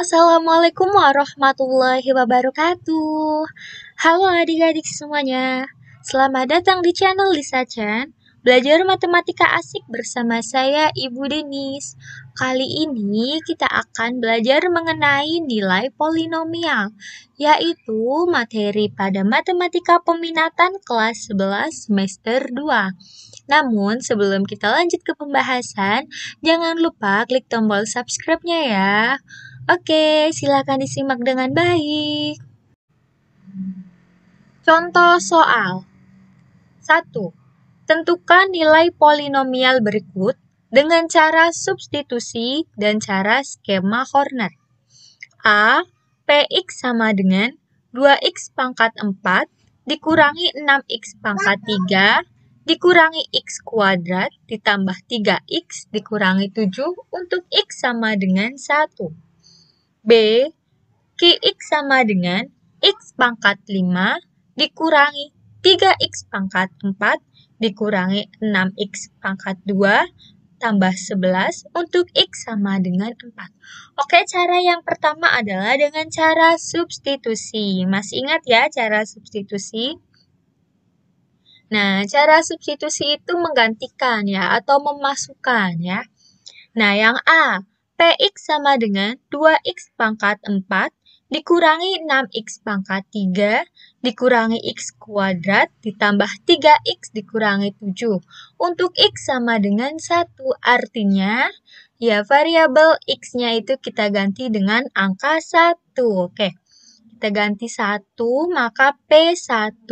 Assalamualaikum warahmatullahi wabarakatuh. Halo adik-adik semuanya. Selamat datang di channel Lisa Chan. Belajar matematika asik bersama saya Ibu Denis. Kali ini kita akan belajar mengenai nilai polinomial, yaitu materi pada matematika peminatan kelas 11 semester 2. Namun sebelum kita lanjut ke pembahasan, jangan lupa klik tombol subscribe-nya ya. Oke, silakan disimak dengan baik. Contoh soal 1. Tentukan nilai polinomial berikut dengan cara substitusi dan cara skema Horner. A. Px sama dengan 2x pangkat 4 dikurangi 6x pangkat 3 dikurangi x kuadrat ditambah 3x dikurangi 7 untuk x sama dengan 1. B. Qx sama dengan x pangkat 5 dikurangi 3x pangkat 4 dikurangi 6x pangkat 2 tambah 11 untuk x sama dengan 4. Oke, cara yang pertama adalah dengan cara substitusi. Masih ingat ya cara substitusi? Nah, cara substitusi itu menggantikan ya atau memasukkan ya. Nah, yang A, Px sama dengan 2x pangkat 4 dikurangi 6x pangkat 3 dikurangi x kuadrat ditambah 3x dikurangi 7. Untuk x sama dengan 1, artinya ya variabel x-nya itu kita ganti dengan angka 1. Oke, kita ganti 1, maka P1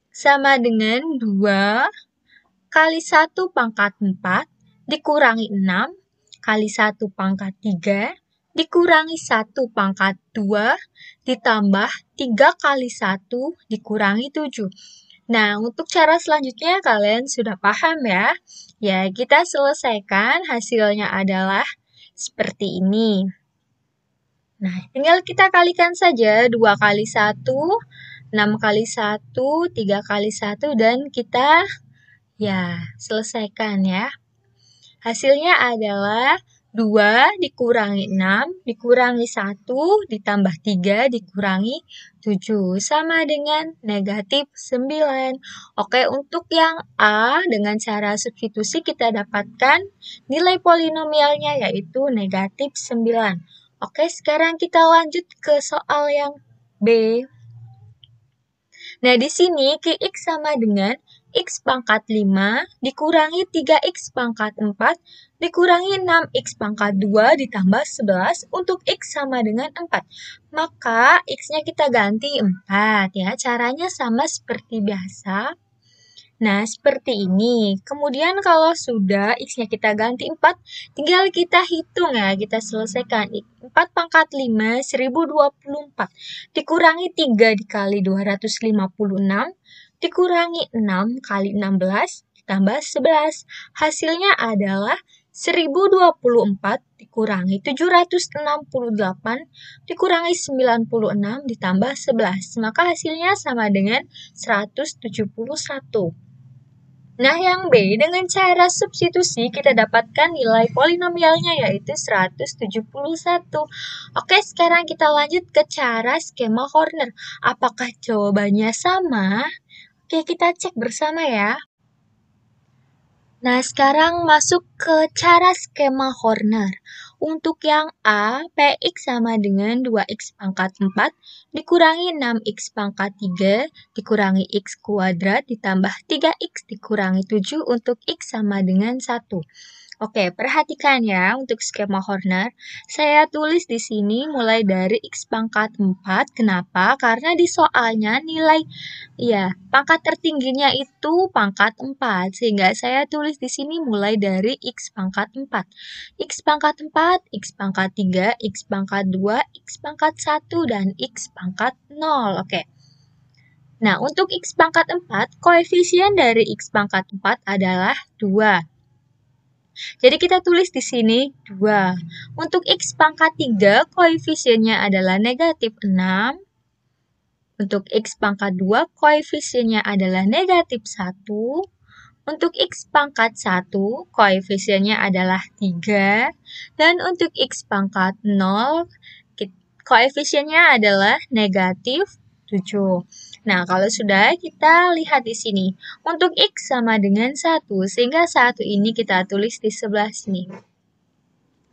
sama dengan 2 kali 1 pangkat 4 dikurangi 6 kali 1 pangkat 3 dikurangi 1 pangkat 2 ditambah 3 kali 1 dikurangi 7. Nah, untuk cara selanjutnya kalian sudah paham ya. Ya, kita selesaikan hasilnya adalah seperti ini. Nah, tinggal kita kalikan saja 2 kali 1, 6 kali 1, 3 kali 1, dan kita ya selesaikan ya. Hasilnya adalah 2 dikurangi 6 dikurangi 1 ditambah 3 dikurangi 7 sama dengan negatif 9. Oke, untuk yang A dengan cara substitusi kita dapatkan nilai polinomialnya yaitu negatif 9. Oke, sekarang kita lanjut ke soal yang B. Nah, di sini Qx sama dengan x pangkat 5 dikurangi 3x pangkat 4 dikurangi 6x pangkat 2 ditambah 11 untuk x sama dengan 4. Maka x-nya kita ganti 4 ya. Caranya sama seperti biasa. Nah, seperti ini. Kemudian kalau sudah x-nya kita ganti 4, tinggal kita hitung ya, kita selesaikan. 4 pangkat 5, 1024. Dikurangi 3 dikali 256, dikurangi 6 kali 16, ditambah 11. Hasilnya adalah 1024 dikurangi 768 dikurangi 96 ditambah 11. Maka hasilnya sama dengan 171. Nah, yang B, dengan cara substitusi kita dapatkan nilai polinomialnya yaitu 171. Oke, sekarang kita lanjut ke cara skema Horner. Apakah jawabannya sama? Oke, kita cek bersama ya. Nah, sekarang masuk ke cara skema Horner. Untuk yang A, Px sama dengan 2x pangkat 4 dikurangi 6x pangkat 3 dikurangi x kuadrat ditambah 3x dikurangi 7 untuk x sama dengan 1. Oke, perhatikan ya untuk skema Horner. Saya tulis di sini mulai dari x pangkat 4. Kenapa? Karena di soalnya nilai pangkat tertingginya itu pangkat 4. Sehingga saya tulis di sini mulai dari x pangkat 4. X pangkat 4, x pangkat 3, x pangkat 2, x pangkat 1, dan x pangkat 0. Oke. Nah, untuk x pangkat 4, koefisien dari x pangkat 4 adalah 2. Jadi kita tulis di sini 2. Untuk x pangkat 3, koefisiennya adalah negatif 6. Untuk x pangkat 2, koefisiennya adalah negatif 1. Untuk X pangkat 1, koefisiennya adalah 3. Dan untuk X pangkat 0, koefisiennya adalah negatif 7. Nah, kalau sudah, kita lihat di sini. Untuk X sama dengan 1, sehingga 1 ini kita tulis di sebelah sini.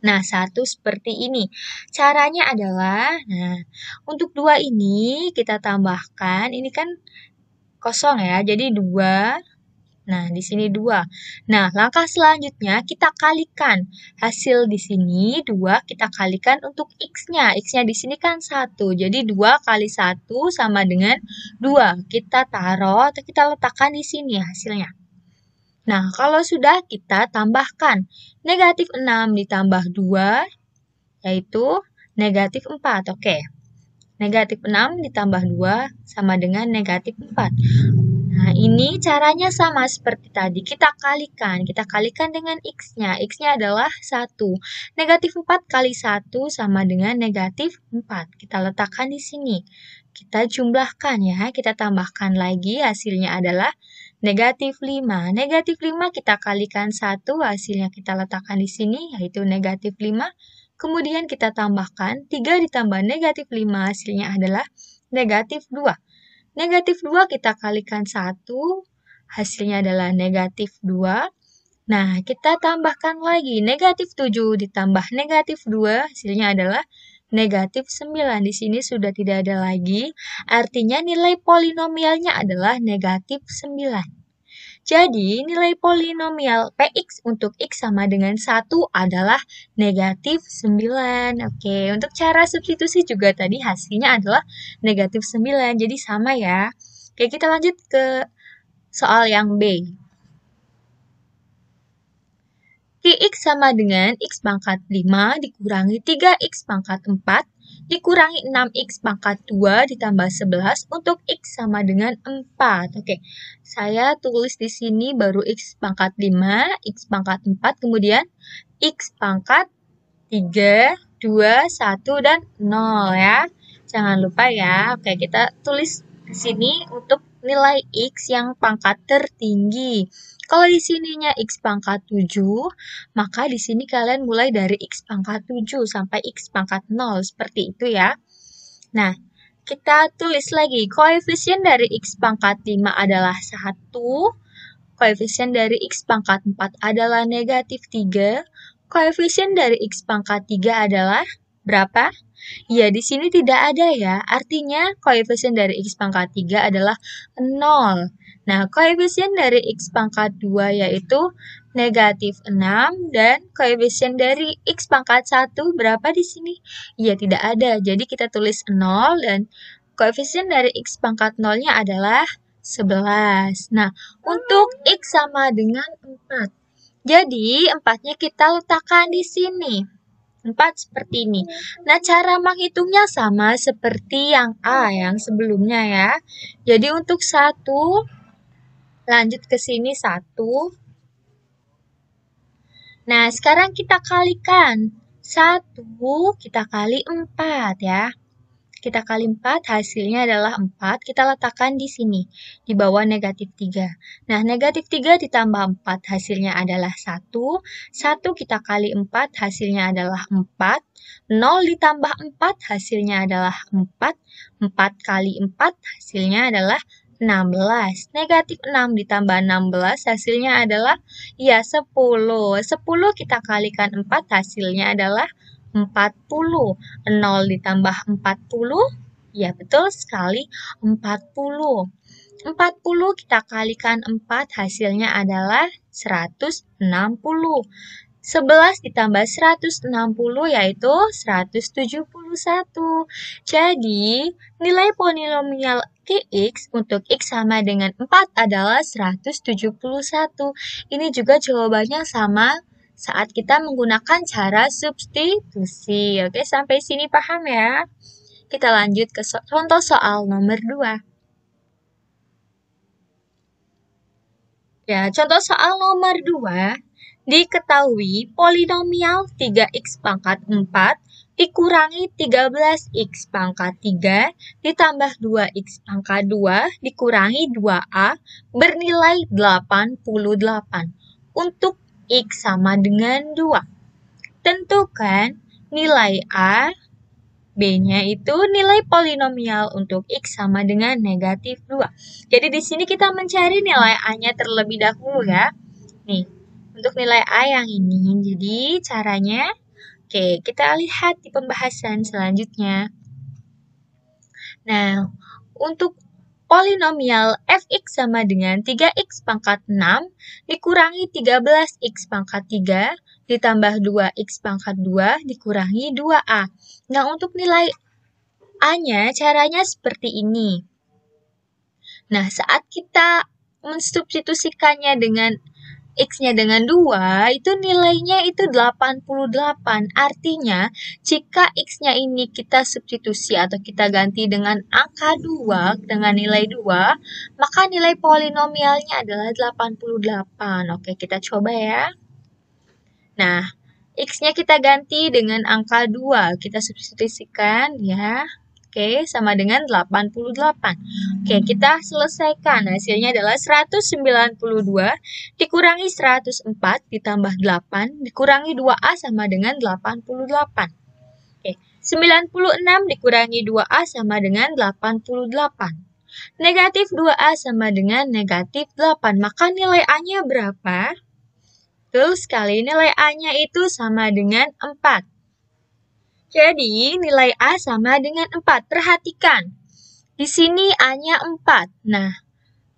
Nah, 1 seperti ini. Caranya adalah, untuk 2 ini kita tambahkan, ini kan kosong ya, jadi 2. Nah, di sini 2. Nah, langkah selanjutnya kita kalikan. Hasil di sini 2 kita kalikan untuk X-nya. X-nya di sini kan 1. Jadi 2 kali 1 sama dengan 2. Kita taruh atau kita letakkan di sini hasilnya. Nah, kalau sudah kita tambahkan. Negatif 6 ditambah 2, yaitu negatif 4. Oke. Negatif 6 ditambah 2 sama dengan negatif 4. Nah, ini caranya sama seperti tadi. Kita kalikan dengan X-nya. X-nya adalah 1. Negatif 4 kali 1 sama dengan negatif 4. Kita letakkan di sini. Kita jumlahkan ya. Kita tambahkan lagi. Hasilnya adalah negatif 5. Negatif 5 kita kalikan 1. Hasilnya kita letakkan di sini, yaitu negatif 5. Kemudian kita tambahkan 3 ditambah negatif 5. Hasilnya adalah negatif 2. Negatif 2 kita kalikan 1, hasilnya adalah negatif 2. Nah, kita tambahkan lagi. Negatif 7 ditambah negatif 2, hasilnya adalah negatif 9. Di sini sudah tidak ada lagi, artinya nilai polinomialnya adalah negatif 9. Jadi, nilai polinomial Px untuk X sama dengan 1 adalah negatif 9. Oke, untuk cara substitusi juga tadi hasilnya adalah negatif 9. Jadi sama ya. Oke, kita lanjut ke soal yang B. Qx sama dengan X pangkat 5 dikurangi 3X pangkat 4 dikurangi 6X pangkat 2 ditambah 11 untuk X sama dengan 4. Oke, saya tulis di sini baru X pangkat 5, X pangkat 4, kemudian X pangkat 3, 2, 1, dan 0 ya. Jangan lupa ya. Oke, kita tulis di sini untuk nilai X yang pangkat tertinggi. Kalau di sininya X pangkat 7, maka di sini kalian mulai dari X pangkat 7 sampai X pangkat 0. Seperti itu ya. Nah, kita tulis lagi. Koefisien dari X pangkat 5 adalah 1. Koefisien dari X pangkat 4 adalah negatif 3. Koefisien dari X pangkat 3 adalah berapa? Ya, di sini tidak ada ya. Artinya, koefisien dari X pangkat 3 adalah 0. Nah, koefisien dari X pangkat 2 yaitu negatif 6. Dan koefisien dari X pangkat 1 berapa di sini? Ya, tidak ada. Jadi, kita tulis 0 dan koefisien dari X pangkat 0-nya adalah 11. Nah, untuk X sama dengan 4. Jadi, 4-nya kita letakkan di sini. 4 seperti ini. Nah, cara menghitungnya sama seperti yang A yang sebelumnya ya. Jadi untuk 1, lanjut ke sini 1. Nah, sekarang kita kalikan. 1 kita kali 4 ya. Kita kali 4, hasilnya adalah 4. Kita letakkan di sini, di bawah negatif 3. Nah, negatif 3 ditambah 4, hasilnya adalah 1. 1 kita kali 4, hasilnya adalah 4. 0 ditambah 4, hasilnya adalah 4. 4 kali 4, hasilnya adalah 16. Negatif 6 ditambah 16, hasilnya adalah, ya, 10. 10 kita kalikan 4, hasilnya adalah 40. 0 ditambah 40, ya betul sekali 40. 40 kita kalikan 4, hasilnya adalah 160. 11 ditambah 160 yaitu 171. Jadi, nilai polinomial Qx untuk X sama dengan 4 adalah 171. Ini juga jawabannya sama saat kita menggunakan cara substitusi. Oke, sampai sini paham ya? Kita lanjut ke contoh soal nomor 2. Ya, contoh soal nomor 2. Diketahui polinomial 3x pangkat 4 dikurangi 13x pangkat 3 ditambah 2x pangkat 2 dikurangi 2a bernilai 88. Untuk x sama dengan 2. Tentukan nilai a, b-nya itu nilai polinomial untuk x sama dengan negatif 2. Jadi di sini kita mencari nilai a-nya terlebih dahulu ya. Nih, untuk nilai a yang ini. Jadi caranya, oke, kita lihat di pembahasan selanjutnya. Nah, untuk polinomial fx sama dengan 3x pangkat 6 dikurangi 13x pangkat 3 ditambah 2x pangkat 2 dikurangi 2a. Nah, untuk nilai a-nya caranya seperti ini. Nah, saat kita mensubstitusikannya dengan x-nya dengan 2, itu nilainya itu 88. Artinya, jika x-nya ini kita substitusi atau kita ganti dengan angka 2, dengan nilai 2, maka nilai polinomialnya adalah 88. Oke, kita coba ya. Nah, x-nya kita ganti dengan angka 2, kita substitusikan ya. Oke, sama dengan 88. Oke, kita selesaikan. Hasilnya adalah 192 dikurangi 104 ditambah 8 dikurangi 2a sama dengan 88. Oke, 96 dikurangi 2a sama dengan 88. Negatif 2a sama dengan negatif 8. Maka nilai a-nya berapa? Betul sekali, nilai a-nya itu sama dengan 4. Jadi, nilai A sama dengan 4. Perhatikan, di sini A-nya 4. Nah,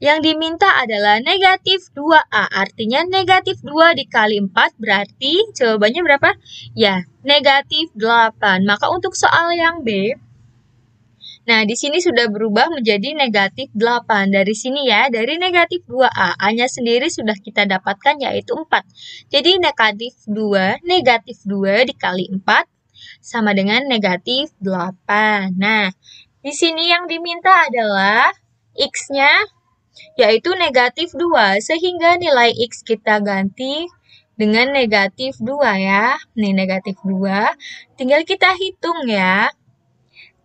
yang diminta adalah negatif 2A. Artinya negatif 2 dikali 4 berarti jawabannya berapa? Ya, negatif 8. Maka untuk soal yang B, nah di sini sudah berubah menjadi negatif 8. Dari sini ya, dari negatif 2A. A-nya sendiri sudah kita dapatkan yaitu 4. Jadi negatif 2 dikali 4 sama dengan negatif 8. Nah, di sini yang diminta adalah x-nya yaitu negatif 2. Sehingga nilai x kita ganti dengan negatif 2 ya. Nih negatif 2. Tinggal kita hitung ya.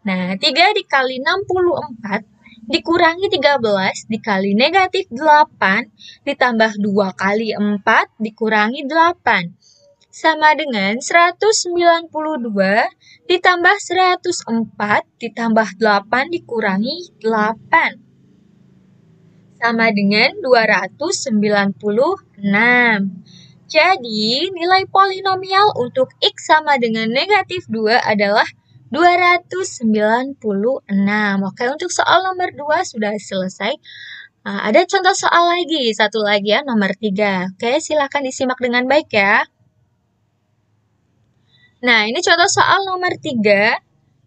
Nah, 3 dikali 64 dikurangi 13 dikali negatif 8 ditambah 2 kali 4 dikurangi 8. Sama dengan 192 ditambah 104 ditambah 8 dikurangi 8. Sama dengan 296. Jadi, nilai polinomial untuk x sama dengan negatif 2 adalah 296. Oke, untuk soal nomor 2 sudah selesai. Ada contoh soal lagi, satu lagi ya, nomor 3. Oke, silakan disimak dengan baik ya. Nah, ini contoh soal nomor 3.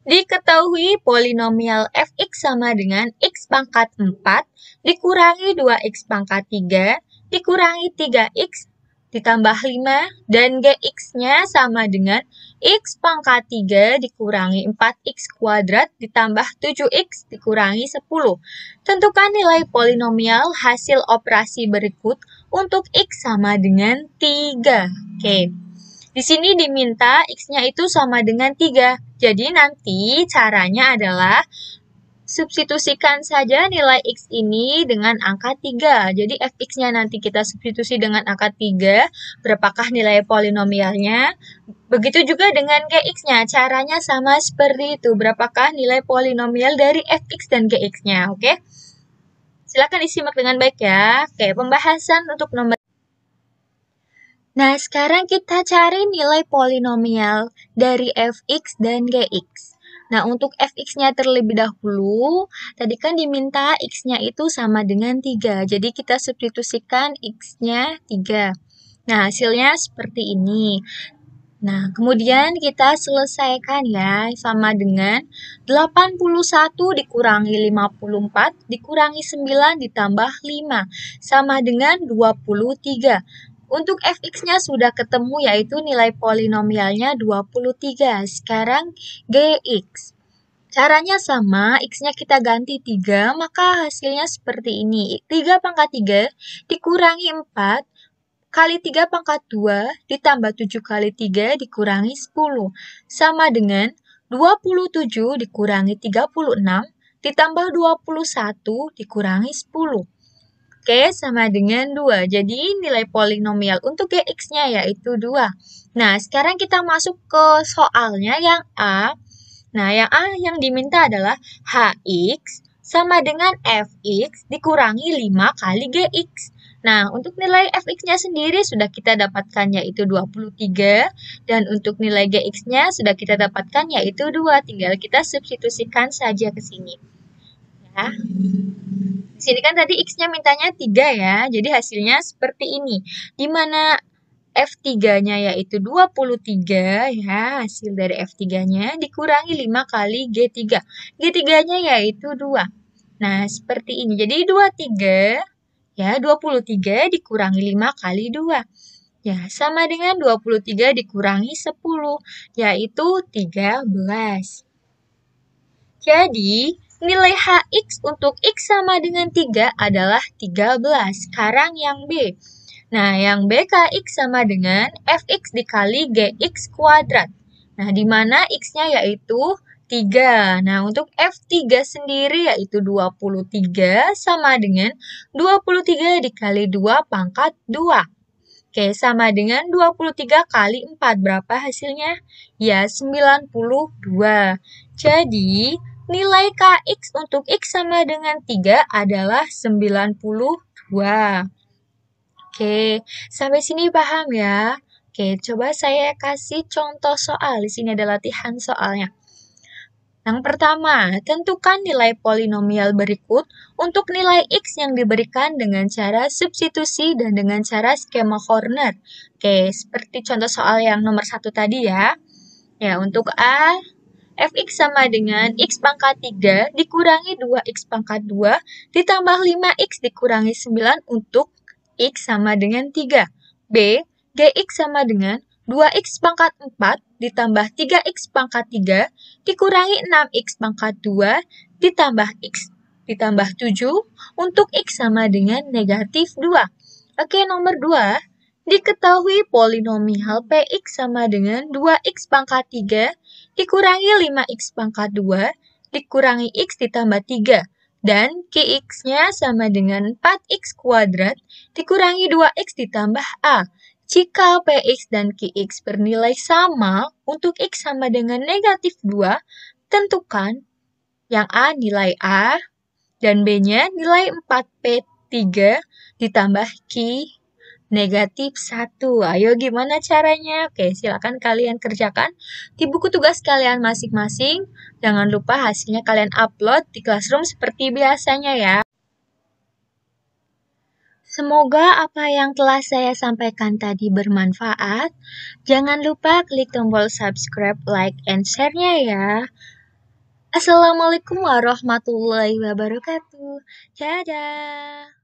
Diketahui polinomial fx sama dengan x pangkat 4 dikurangi 2x pangkat 3 dikurangi 3x ditambah 5 dan gx-nya sama dengan x pangkat 3 dikurangi 4x kuadrat ditambah 7x dikurangi 10. Tentukan nilai polinomial hasil operasi berikut untuk x sama dengan 3. Oke. Di sini diminta x-nya itu sama dengan 3. Jadi nanti caranya adalah substitusikan saja nilai x ini dengan angka 3. Jadi fx-nya nanti kita substitusi dengan angka 3. Berapakah nilai polinomialnya? Begitu juga dengan gx-nya. Caranya sama seperti itu. Berapakah nilai polinomial dari fx dan gx-nya? Oke? Silakan disimak dengan baik ya. Oke, pembahasan untuk nomor. Nah, sekarang kita cari nilai polinomial dari fx dan gx. Nah, untuk fx-nya terlebih dahulu, tadi kan diminta x-nya itu sama dengan 3. Jadi, kita substitusikan x-nya 3. Nah, hasilnya seperti ini. Nah, kemudian kita selesaikan ya, sama dengan 81 dikurangi 54, dikurangi 9 ditambah 5, sama dengan 23. Untuk fx-nya sudah ketemu yaitu nilai polinomialnya 23. Sekarang gx. Caranya sama, x-nya kita ganti 3, maka hasilnya seperti ini. 3 pangkat 3 dikurangi 4 kali 3 pangkat 2 ditambah 7 kali 3 dikurangi 10. Sama dengan 27 dikurangi 36 ditambah 21 dikurangi 10. Oke, sama dengan 2. Jadi nilai polinomial untuk Gx-nya yaitu 2. Nah, sekarang kita masuk ke soalnya yang A. Nah, yang A yang diminta adalah Hx sama dengan Fx dikurangi 5 kali Gx. Nah, untuk nilai Fx-nya sendiri sudah kita dapatkan yaitu 23. Dan untuk nilai Gx-nya sudah kita dapatkan yaitu 2. Tinggal kita substitusikan saja ke sini. Ya. Di sini kan tadi X-nya mintanya 3 ya. Jadi hasilnya seperti ini. Di mana F3-nya yaitu 23 ya, hasil dari F3-nya dikurangi 5 kali G3. G3-nya yaitu 2. Nah, seperti ini. Jadi 23 ya, 23 dikurangi 5 kali 2. Ya, sama dengan 23 dikurangi 10 yaitu 13. Jadi, nilai Hx untuk X sama dengan 3 adalah 13. Sekarang yang B. Nah, yang B Kx sama dengan Fx dikali Gx kuadrat. Nah, di mana X-nya yaitu 3. Nah, untuk F3 sendiri yaitu 23 sama dengan 23 dikali 2 pangkat 2. Oke, sama dengan 23 kali 4. Berapa hasilnya? Ya, 92. Jadi, nilai Kx untuk X sama dengan 3 adalah 92. Oke, sampai sini paham ya? Oke, coba saya kasih contoh soal. Di sini ada latihan soalnya. Yang pertama, tentukan nilai polinomial berikut untuk nilai X yang diberikan dengan cara substitusi dan dengan cara skema Horner. Oke, seperti contoh soal yang nomor 1 tadi ya. Ya, untuk A, Fx sama dengan X pangkat 3 dikurangi 2X pangkat 2 ditambah 5X dikurangi 9 untuk X sama dengan 3. B, Gx sama dengan 2X pangkat 4 ditambah 3X pangkat 3 dikurangi 6X pangkat 2 ditambah X ditambah 7 untuk X sama dengan negatif 2. Oke, nomor 2. Diketahui polinomial Px sama dengan 2X pangkat 3 dikurangi 5X pangkat 2 dikurangi X ditambah 3. Dan Qx-nya sama dengan 4X kuadrat dikurangi 2X ditambah A. Jika Px dan Qx bernilai sama untuk X sama dengan negatif 2, tentukan yang A nilai A dan B-nya nilai 4P3 ditambah Q negatif 1. Ayo gimana caranya? Oke, silakan kalian kerjakan di buku tugas kalian masing-masing. Jangan lupa hasilnya kalian upload di Classroom seperti biasanya ya. Semoga apa yang telah saya sampaikan tadi bermanfaat. Jangan lupa klik tombol subscribe, like, and share-nya ya. Assalamualaikum warahmatullahi wabarakatuh. Dadah.